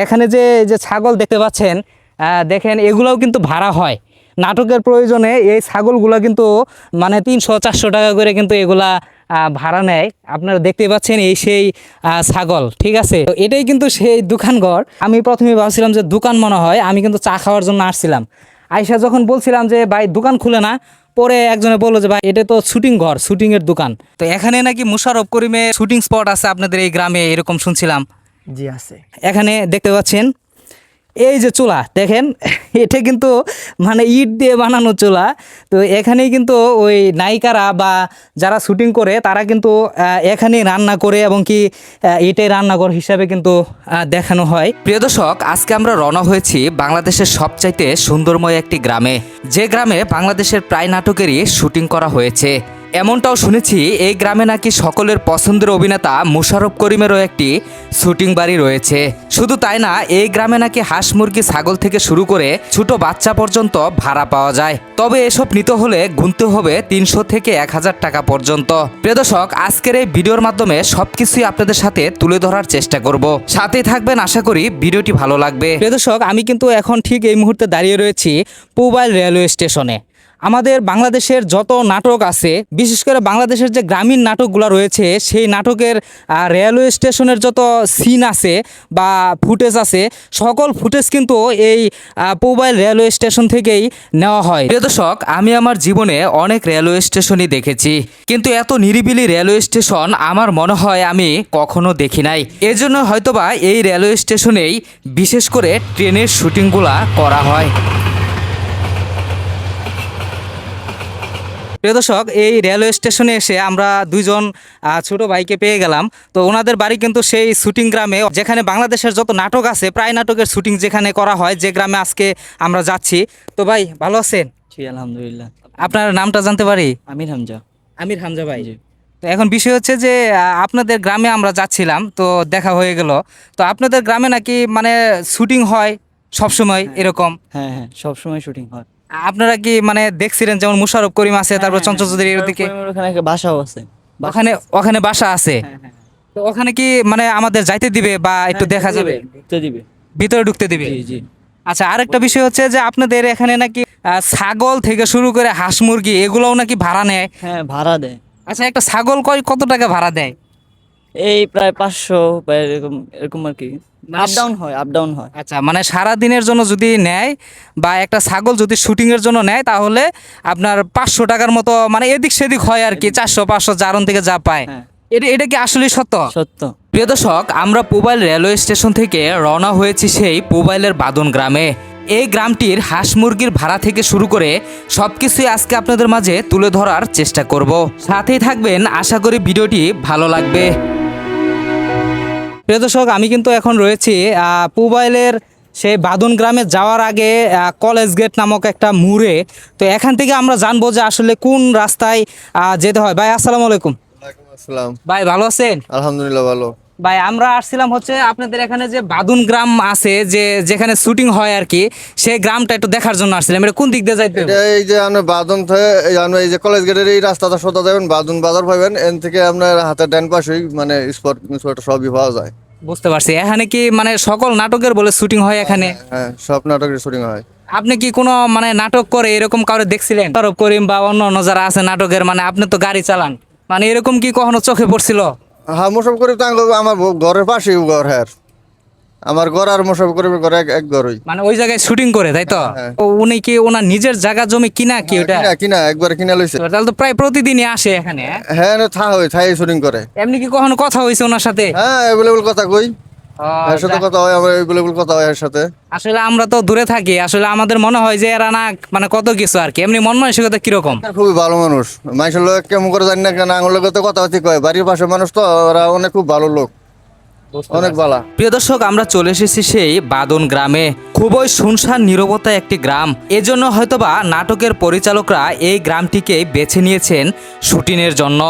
এখানে যে যে ছাগল দেখতে পাচ্ছেন, দেখেন এগুলোও কিন্তু ভাড়া হয় নাটকের প্রয়োজনে। এই ছাগলগুলো কিন্তু মানে 300-400 টাকা করে কিন্তু এগুলা ভাড়া নেয়। আপনারা দেখতে পাচ্ছেন এই সেই ছাগল, ঠিক আছে। তো এটাই কিন্তু সেই দোকানঘর। আমি প্রথমে ভাবছিলাম যে দোকান মনে হয়, আমি কিন্তু চা খাওয়ার জন্য আসছিলাম। আইসা যখন বলছিলাম যে ভাই দোকান খুলে না, পরে একজনে বললো যে ভাই এটা তো শুটিং ঘর, শুটিং এর দোকান। তো এখানে নাকি মোশাররফ করিমে শুটিং স্পট আছে আপনাদের এই গ্রামে, এরকম শুনছিলাম। জি আছে। এখানে দেখতে পাচ্ছেন এই যে চুলা, দেখেন এটা কিন্তু মানে ইট দিয়ে বানানো চুলা। তো এখানেই কিন্তু ওই নায়িকারা বা যারা শুটিং করে তারা কিন্তু এখানেই রান্না করে, এবং কি এটাই রান্নাঘর হিসাবে কিন্তু দেখানো হয়। প্রিয় দর্শক, আজকে আমরা রওনা হয়েছি বাংলাদেশের সবচাইতে সুন্দরময় একটি গ্রামে, যে গ্রামে বাংলাদেশের প্রায় নাটকেরই শুটিং করা হয়েছে। এমনটাও শুনেছি এই গ্রামে নাকি সকলের পছন্দের অভিনেতা মোশাররফ করিমেরও একটি শুটিং বাড়ি রয়েছে। শুধু তাই না, এই গ্রামে নাকি হাঁস মুরগি ছাগল থেকে শুরু করে ছোট বাচ্চা পর্যন্ত ভাড়া পাওয়া যায়। তবে এসব নিতে হলে গুনতে হবে 300 থেকে 1000 টাকা পর্যন্ত। প্রিয় দর্শক, আজকের এই ভিডিওর মাধ্যমে সবকিছুই আপনাদের সাথে তুলে ধরার চেষ্টা করব। সাথেই থাকবেন, আশা করি ভিডিওটি ভালো লাগবে। প্রিয় দর্শক, আমি কিন্তু এখন ঠিক এই মুহূর্তে দাঁড়িয়ে রয়েছি পুবাইল রেলওয়ে স্টেশনে। আমাদের বাংলাদেশের যত নাটক আছে, বিশেষ করে বাংলাদেশের যে গ্রামীণ নাটকগুলো রয়েছে, সেই নাটকের রেলওয়ে স্টেশনের যত সিন আছে বা ফুটেজ আছে, সকল ফুটেজ কিন্তু এই পুবাইল রেলওয়ে স্টেশন থেকেই নেওয়া হয়। প্রিয় দর্শক, আমি আমার জীবনে অনেক রেলওয়ে স্টেশনই দেখেছি, কিন্তু এত নিরিবিলি রেলওয়ে স্টেশন আমার মনে হয় আমি কখনো দেখি নাই। এজন্য হয়তোবা এই রেলওয়ে স্টেশনেই বিশেষ করে ট্রেনের শুটিংগুলা করা হয়। প্রিয় দর্শক, এই রেলওয়ে স্টেশনে এসে আমরা দুইজন ছোট ভাইকে পেয়ে গেলাম। তো ওনাদের বাড়ি কিন্তু সেই শুটিং গ্রামে, যেখানে বাংলাদেশের যত নাটক আছে, প্রায় নাটকের শুটিং যেখানে করা হয়, যে গ্রামে আজকে আমরা যাচ্ছি। তো ভাই, ভালো আছেন? জি আলহামদুলিল্লাহ। আপনার নামটা জানতে পারি? আমির হামজা। আমির হামজা ভাই। তো এখন বিষয় হচ্ছে যে আপনাদের গ্রামে আমরা যাচ্ছিলাম, তো দেখা হয়ে গেল। তো আপনাদের গ্রামে নাকি মানে শুটিং হয় সবসময় এরকম? হ্যাঁ হ্যাঁ, সবসময় শুটিং হয়। আপনারা কি মানে দেখছিলেন, যেমন মোশাররফ করিম আছে, তারপর চঞ্চল চৌধুরী, এদিকে ওখানে একটা বাসাও আছে। ওখানে ওখানে বাসা আছে। হ্যাঁ। তো ওখানে কি মানে আমাদের যাইতে দিবে বা একটু দেখা যাবে? ঢুকতে দিবে। ভিতরে ঢুকতে দিবে? জি জি। আচ্ছা, আরেকটা বিষয় হচ্ছে যে আপনাদের এখানে নাকি ছাগল থেকে শুরু করে হাঁস মুরগি এগুলোও নাকি ভাড়া নেয়। হ্যাঁ, ভাড়া দেয়। আচ্ছা, একটা ছাগল কত টাকা ভাড়া দেয়? এই প্রায় 500 বা এরকম এরকম আর কি। আপ ডাউন হয়, আপ ডাউন হয়। আচ্ছা, মানে সারা দিনের জন্য যদি নেয় বা একটা ছাগল যদি শুটিং এর জন্য নেয়, তাহলে আপনার 500 টাকার মতো, মানে এদিক সেদিক হয় আর কি, 400-500 জারন থেকে যা পায়। হ্যাঁ, এটা কি আসলে সত্য? সত্য। প্রিয় দর্শক, আমরা পুবাইল রেলওয়ে স্টেশন থেকে রওনা হয়েছি সেই পুবাইলের বাদন গ্রামে। এই গ্রামটির হাঁস মুরগির ভাড়া থেকে শুরু করে সবকিছুই আজকে আপনাদের মাঝে তুলে ধরার চেষ্টা করব। সাথেই থাকবেন, আশা করি ভিডিওটি ভালো লাগবে। প্রিয় দর্শক, আমি কিন্তু এখন রয়েছি পুবাইলের সেই বাদন গ্রামে যাওয়ার আগে কলেজ গেট নামক একটা মোড়ে। তো এখান থেকে আমরা জানবো যে আসলে কোন রাস্তায় যেতে হয়। ভাই, আসসালামু আলাইকুম। আসসালাম। ভাই, ভালো আছেন? আলহামদুলিল্লাহ ভালো। ভাই, আমরা আসছিলাম হচ্ছে আপনাদের এখানে যে বাদুন গ্রাম আছে, যেখানে শুটিং হয় আর কি, সেই গ্রামটা একটু দেখার জন্য আসছিলাম। এটা কোন দিক দিয়ে যাইতে হবে? এটা এই যে আমরা বাদন থেকে আমরা এই যে কলেজ গেটের এই রাস্তাটা সোজা যাবেন, বাদন বাজার পাবেন, এন থেকে আপনার হাতের ডান পাশেই মানে স্পট সবই পাওয়া যায়। বুঝতে পারছি। এখানে কি মানে সকল নাটকের বলে শুটিং হয় এখানে? হ্যাঁ, সব নাটকের শুটিং হয়। আপনি কি কোনো মানে নাটক করে এরকম কাউরে দেখছিলেন? মোশাররফ করিম বা অন্য অন্য যারা আছে নাটকের, মানে আপনি তো গাড়ি চালান, মানে এরকম কি কখনো চোখে পড়ছিল? হ্যাঁ, মোশাররফ করিম তো আমার ঘরের পাশেই ঘর। হ্যাঁ, আমার ঘর আর মোশাররফ করিমের ঘর এক ঘরই। মানে ওই জায়গায় শুটিং করে, তাই তো? হ্যাঁ। উনি কি ওনার নিজের জায়গা জমি কিনা কি ওটা? কিনা একবার কিনা লইছে। তাহলে তো প্রায় প্রতিদিনই আসে এখানে। হ্যাঁ, থাই শুটিং করে। এমনি কি কখনো কথা হয়েছে ওনার সাথে? হ্যাঁ, অ্যাভেলেবল কথা কই, এর সাথে কথা হয়, আমার অ্যাভেলেবল কথা হয় এর সাথে। আসলে আমরা তো দূরে থাকি, আসলে আমাদের মনে হয় যে এরা না মানে কত কিছু আর কি। এমনি মন মানসিকতা কিরকম? খুবই ভালো মানুষ, মানুষের লোক কেমন করে জানি না কেন, আঙুল লোকের তো কথা হচ্ছে কয়, বাড়ির পাশে মানুষ তো, ওরা অনেক খুব ভালো লোক, অনেক ভালো। প্রিয় দর্শক, আমরা চলে এসেছি সেই বাদন গ্রামে। খুবই শুনশান নীরবতা একটি গ্রাম। এজন্য হয়তোবা নাটকের পরিচালকরা এই গ্রামটিকে বেছে নিয়েছেন শুটিংয়ের জন্য।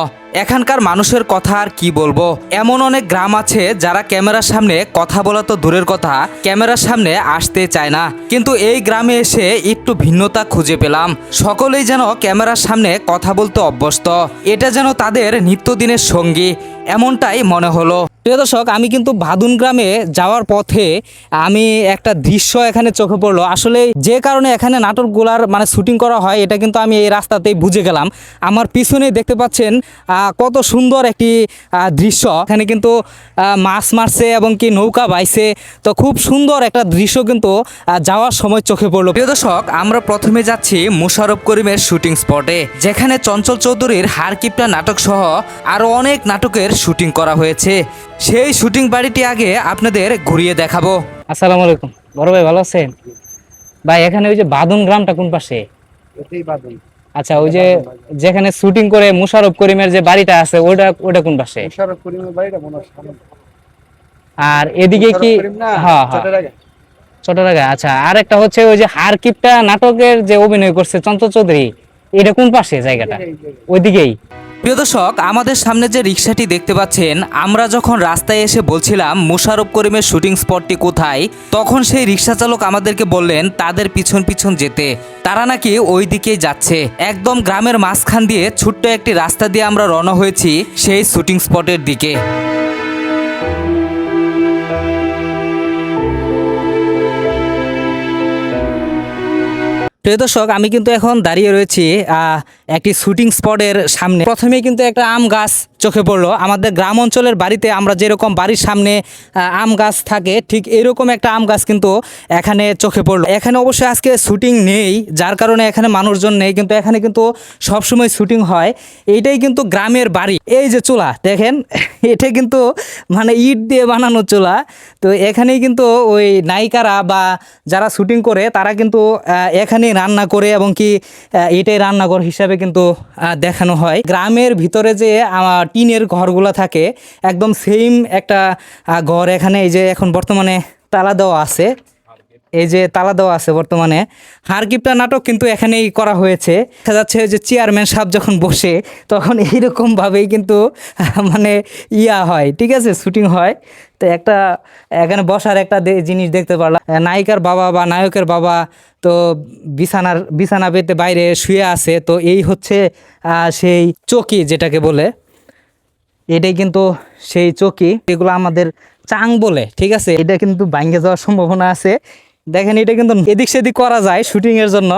এখানকার মানুষের কথা আর কি বলবো, এমন অনেক গ্রাম আছে যারা ক্যামেরার সামনে কথা বলা তো দূরের কথা, ক্যামেরার সামনে আসতে চায় না। কিন্তু এই গ্রামে এসে একটু ভিন্নতা খুঁজে পেলাম। সকলেই যেন ক্যামেরার সামনে কথা বলতে অভ্যস্ত, এটা যেন তাদের নিত্যদিনের সঙ্গী, এমনটাই মনে হলো। প্রিয় দর্শক, আমি কিন্তু ভাদুন গ্রামে যাওয়ার পথে আমি একটা দৃশ্য এখানে চোখে পড়লো। আসলে যে কারণে এখানে নাটকগুলার মানে শুটিং করা হয় এটা কিন্তু আমি এই রাস্তাতেই বুঝে গেলাম। আমার পিছনে দেখতে পাচ্ছেন কত সুন্দর একটি দৃশ্য। এখানে কিন্তু মাছ মারছে এবং কি নৌকা বাইছে, তো খুব সুন্দর একটা দৃশ্য কিন্তু যাওয়ার সময় চোখে পড়লো। প্রিয় দর্শক, আমরা প্রথমে যাচ্ছি মোশাররফ করিমের শুটিং স্পটে, যেখানে চঞ্চল চৌধুরীর হারকিপটা নাটক সহ আরো অনেক নাটকের শুটিং করা হয়েছে। সেই শুটিং বাড়িটি আগে আপনাদের ঘুরিয়ে দেখাবো। আসসালামু আলাইকুম বড় ভাই, ভালো আছেন ভাই? এখানে ওই যে বাদুন গ্রামটা কোন পাশে? আচ্ছা, ওই যে যেখানে শুটিং করে মোশাররফ করিমের যে বাড়িটা আছে ওটা ওটা কোন পাশে? মোশাররফ করিমের বাড়িটা মনে হয় সামনে। আর এদিকে কি? মোশাররফ করিম না, হ্যাঁ হ্যাঁ, চট্টগ্রামে। ছোটরাগা। আচ্ছা, আর একটা হচ্ছে ওই যে হারকিপটা নাটকের যে অভিনয় করছে চঞ্চল চৌধুরী, এটা কোন পাশে জায়গাটা? ওইদিকেই। প্রিয় দর্শক, আমাদের সামনে যে রিক্সাটি দেখতে পাচ্ছেন, আমরা যখন রাস্তায় এসে বলছিলাম মোশাররফ করিমের শুটিং স্পটটি কোথায়, তখন সেই রিক্সা চালক আমাদেরকে বললেন তাদের পিছন পিছন যেতে, তারা নাকি ওই দিকেই যাচ্ছে। একদম গ্রামের মাঝখান দিয়ে ছোট্ট একটি রাস্তা দিয়ে আমরা রওনা হয়েছি সেই শুটিং স্পটের দিকে। প্রিয় দর্শক, আমি কিন্তু এখন দাঁড়িয়ে রয়েছি একটি শুটিং স্পটের সামনে। প্রথমেই কিন্তু একটা আম গাছ চোখে পড়লো। আমাদের গ্রাম অঞ্চলের বাড়িতে আমরা যেরকম বাড়ির সামনে আম গাছ থাকে, ঠিক এরকম একটা আম গাছ কিন্তু এখানে চোখে পড়লো। এখানে অবশ্যই আজকে শুটিং নেই, যার কারণে এখানে মানুষজন নেই, কিন্তু এখানে কিন্তু সবসময় শুটিং হয়। এইটাই কিন্তু গ্রামের বাড়ি। এই যে চুলা দেখেন, এটা কিন্তু মানে ইট দিয়ে বানানো চুলা। তো এখানেই কিন্তু ওই নায়িকারা বা যারা শুটিং করে তারা কিন্তু এখানে রান্না করে এবং কি এটাই রান্নাঘর হিসাবে কিন্তু দেখানো হয়। গ্রামের ভিতরে যে টিনের ঘরগুলো থাকে একদম সেম একটা ঘর এখানে। এই যে এখন বর্তমানে তালা দেওয়া আছে, এই যে তালা দেওয়া আছে বর্তমানে। হারকিপটা নাটক কিন্তু এখানেই করা হয়েছে। দেখা যাচ্ছে যে চেয়ারম্যান সাহেব যখন বসে তখন এইরকমভাবেই কিন্তু মানে হয়, ঠিক আছে, শুটিং হয়। তো একটা এখানে বসার একটা জিনিস দেখতে পারলাম, নায়িকার বাবা বা নায়কের বাবা তো বিছানা পেতে বাইরে শুয়ে আছে। তো এই হচ্ছে সেই চৌকি যেটাকে বলে, এটাই কিন্তু সেই চৌকি। এগুলো আমাদের চাং বলে, ঠিক আছে। এটা কিন্তু ভাঙে যাওয়ার সম্ভাবনা আছে। দেখেন, এটা কিন্তু এদিক সেদিক করা যায় শুটিং এর জন্য।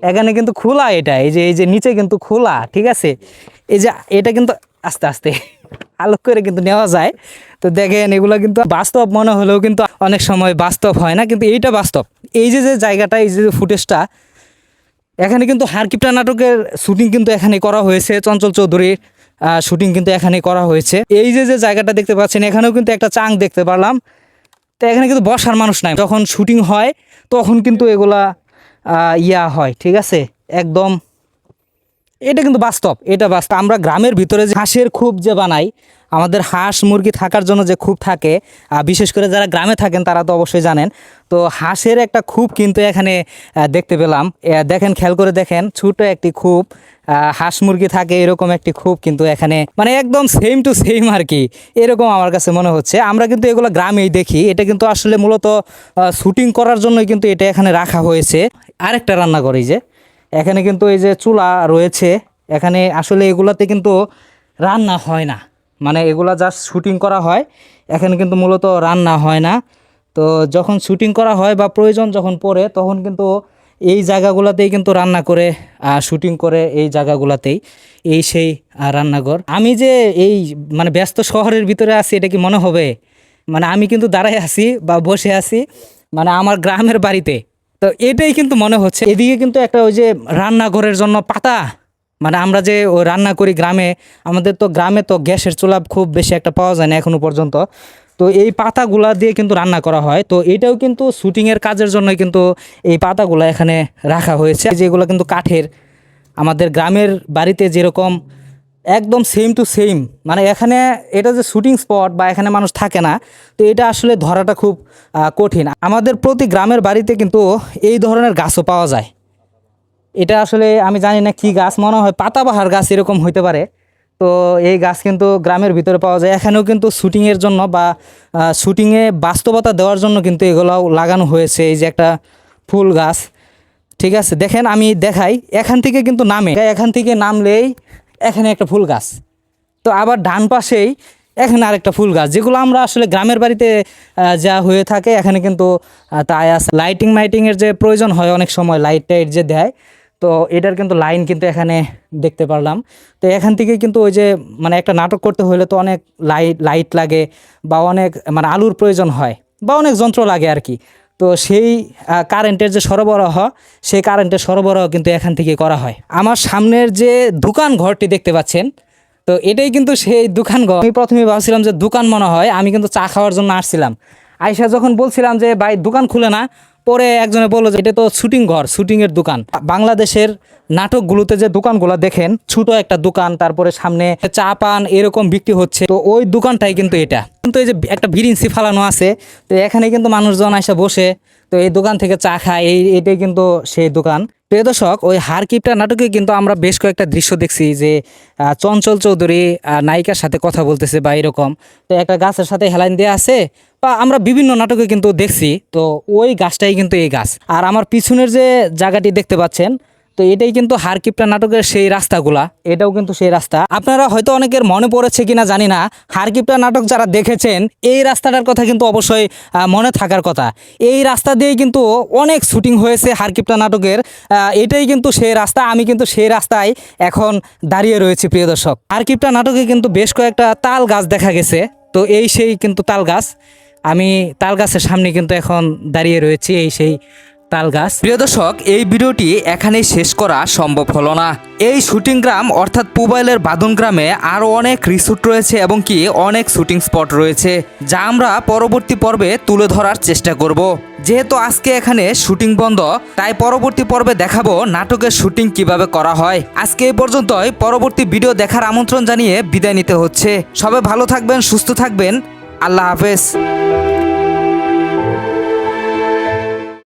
এখানে কিন্তু খোলা, এটা এই যে নিচে কিন্তু খোলা, ঠিক আছে। এই যে এটা কিন্তু আস্তে আস্তে আলোক করে কিন্তু নেওয়া যায়। তো দেখেন, এগুলো কিন্তু বাস্তব মনে হলেও কিন্তু অনেক সময় বাস্তব হয় না, কিন্তু এইটা বাস্তব। এই যে জায়গাটা, এই যে ফুটেজটা, এখানে কিন্তু হারকিপটা নাটকের শুটিং কিন্তু এখানে করা হয়েছে। চঞ্চল চৌধুরীর শুটিং কিন্তু এখানে করা হয়েছে। এই যে জায়গাটা দেখতে পাচ্ছেন, এখানেও কিন্তু একটা চাং দেখতে পারলাম। তো এখানে কিন্তু বসার মানুষ নাই। যখন শুটিং হয় তখন কিন্তু এগুলা হয়, ঠিক আছে, একদম। এটা কিন্তু বাস্তব, এটা বাস্তব। আমরা গ্রামের ভিতরে যে হাঁসের খুব যে বানাই, আমাদের হাঁস মুরগি থাকার জন্য যে খুব থাকে, বিশেষ করে যারা গ্রামে থাকেন তারা তো অবশ্যই জানেন। তো হাঁসের একটা খুব কিন্তু এখানে দেখতে পেলাম। দেখেন, খেয়াল করে দেখেন, ছোট একটি খুব, হাঁস মুরগি থাকে এরকম একটি খুব কিন্তু এখানে, মানে একদম সেম টু সেম আর কি, এরকম আমার কাছে মনে হচ্ছে। আমরা কিন্তু এগুলো গ্রামেই দেখি। এটা কিন্তু আসলে মূলত শুটিং করার জন্যই কিন্তু এটা এখানে রাখা হয়েছে। আরেকটা রান্নাঘর, এই যে এখানে কিন্তু এই যে চুলা রয়েছে। এখানে আসলে এগুলাতে কিন্তু রান্না হয় না, মানে এগুলা জাস্ট শুটিং করা হয়। এখানে কিন্তু মূলত রান্না হয় না। তো যখন শুটিং করা হয় বা প্রয়োজন যখন পড়ে, তখন কিন্তু এই জায়গাগুলোতেই কিন্তু রান্না করে, শুটিং করে এই জায়গাগুলোতেই। এই সেই রান্নাঘর। আমি যে এই মানে ব্যস্ত শহরের ভিতরে আছি, এটা কি মনে হবে? মানে আমি কিন্তু দাঁড়ায় আছি বা বসে আছি মানে আমার গ্রামের বাড়িতে। তো এটাই কিন্তু মনে হচ্ছে। এদিকে কিন্তু একটা ওই যে রান্নাঘরের জন্য পাতা, মানে আমরা যে ও রান্না করি গ্রামে, আমাদের তো গ্রামে তো গ্যাসের চুলা খুব বেশি একটা পাওয়া যায় না এখনো পর্যন্ত। তো এই পাতাগুলা দিয়ে কিন্তু রান্না করা হয়। তো এটাও কিন্তু শুটিংয়ের কাজের জন্যই কিন্তু এই পাতাগুলো এখানে রাখা হয়েছে, যেগুলো কিন্তু কাঠের। আমাদের গ্রামের বাড়িতে যেরকম একদম সেম টু সেম, মানে এখানে এটা যে শুটিং স্পট বা এখানে মানুষ থাকে না, তো এটা আসলে ধরাটা খুব কঠিন। আমাদের প্রতি গ্রামের বাড়িতে কিন্তু এই ধরনের গাছও পাওয়া যায়। এটা আসলে আমি জানি না কি গাছ, মনে হয় পাতাবাহার গাছ এরকম হইতে পারে। তো এই গাছ কিন্তু গ্রামের ভিতরে পাওয়া যায়। এখানেও কিন্তু শুটিংয়ের জন্য বা শুটিংয়ে বাস্তবতা দেওয়ার জন্য কিন্তু এগুলোও লাগানো হয়েছে। এই যে একটা ফুল গাছ, ঠিক আছে। দেখেন, আমি দেখাই, এখান থেকে কিন্তু নামে, এখান থেকে নামলেই এখানে একটা ফুল গাছ। তো আবার ডান পাশেই এখানে আরেকটা ফুল গাছ, যেগুলো আমরা আসলে গ্রামের বাড়িতে যা হয়ে থাকে এখানে কিন্তু তাই আছে। লাইটিংয়ের যে প্রয়োজন হয় অনেক সময়, লাইট টাইট যে দেয়, তো এটার কিন্তু লাইন কিন্তু এখানে দেখতে পারলাম। তো এখান থেকে কিন্তু ওই যে মানে একটা নাটক করতে হলে তো অনেক লাইট লাগে বা অনেক মানে আলুর প্রয়োজন হয় বা অনেক যন্ত্র লাগে আর কি। তো সেই কারেন্টের যে সরবরাহ, সেই কারেন্টের সরবরাহ কিন্তু এখান থেকে করা হয়। আমার সামনের যে দোকান ঘরটি দেখতে পাচ্ছেন, তো এটাই কিন্তু সেই দোকান ঘর। আমি প্রথমে ভাবছিলাম যে দোকান মনে হয়, আমি কিন্তু চা খাওয়ার জন্য আসছিলাম। আয়শা যখন বলছিলাম যে ভাই দোকান খুলে না, পরে একজনে বললো যে এটা তো শুটিং ঘর, শুটিংয়ের দোকান। বাংলাদেশের নাটকগুলোতে যে দোকানগুলো দেখেন, ছোট একটা দোকান, তারপরে সামনে চা পান এরকম বিক্রি হচ্ছে, তো ওই দোকানটাই কিন্তু এটা। কিন্তু এই যে একটা বিরিঞ্চি ফালানো আছে, তো এখানে কিন্তু মানুষজন এসে বসে, তো এই দোকান থেকে চা খায়, এটাই কিন্তু সেই দোকান। প্রিয় দর্শক, ওই হারকিপটা নাটকে কিন্তু আমরা বেশ কয়েকটা দৃশ্য দেখছি যে চঞ্চল চৌধুরী নায়িকার সাথে কথা বলতেছে বা এরকম, তো একটা গাছের সাথে হেলাইন দেওয়া আছে, বা আমরা বিভিন্ন নাটকে কিন্তু দেখছি। তো ওই গাছটাই কিন্তু এই গাছ। আর আমার পিছনের যে জায়গাটি দেখতে পাচ্ছেন, তো এটাই কিন্তু হারকিপটা নাটকের সেই রাস্তাগুলা, এটাও কিন্তু সেই রাস্তা। আপনারা হয়তো অনেকের মনে পড়েছে কিনা জানি না, হারকিপটা নাটক যারা দেখেছেন এই রাস্তাটার কথা কিন্তু অবশ্যই মনে থাকার কথা। এই রাস্তা দিয়েই কিন্তু অনেক শুটিং হয়েছে হারকিপটা নাটকের। এটাই কিন্তু সেই রাস্তা, আমি কিন্তু সেই রাস্তায় এখন দাঁড়িয়ে রয়েছি। প্রিয় দর্শক, হারকিপটা নাটকে কিন্তু বেশ কয়েকটা তাল গাছ দেখা গেছে, তো এই সেই কিন্তু তাল গাছ। আমি তাল গাছের সামনে কিন্তু এখন দাঁড়িয়ে রয়েছি, এই সেই তাল গাছ। প্রিয় দর্শক, এই ভিডিওটি এখানেই শেষ করা সম্ভব হলো না। এই শুটিং গ্রাম অর্থাৎ পুবাইলের বাদন গ্রামে আরও অনেক রিসোর্ট রয়েছে এবং কি অনেক শুটিং স্পট রয়েছে, যা আমরা পরবর্তী পর্বে তুলে ধরার চেষ্টা করব। যেহেতু আজকে এখানে শুটিং বন্ধ, তাই পরবর্তী পর্বে দেখাবো নাটকের শুটিং কিভাবে করা হয়। আজকে এই পর্যন্তই। পরবর্তী ভিডিও দেখার আমন্ত্রণ জানিয়ে বিদায় নিতে হচ্ছে। সবাই ভালো থাকবেন, সুস্থ থাকবেন। আল্লাহ হাফেজ।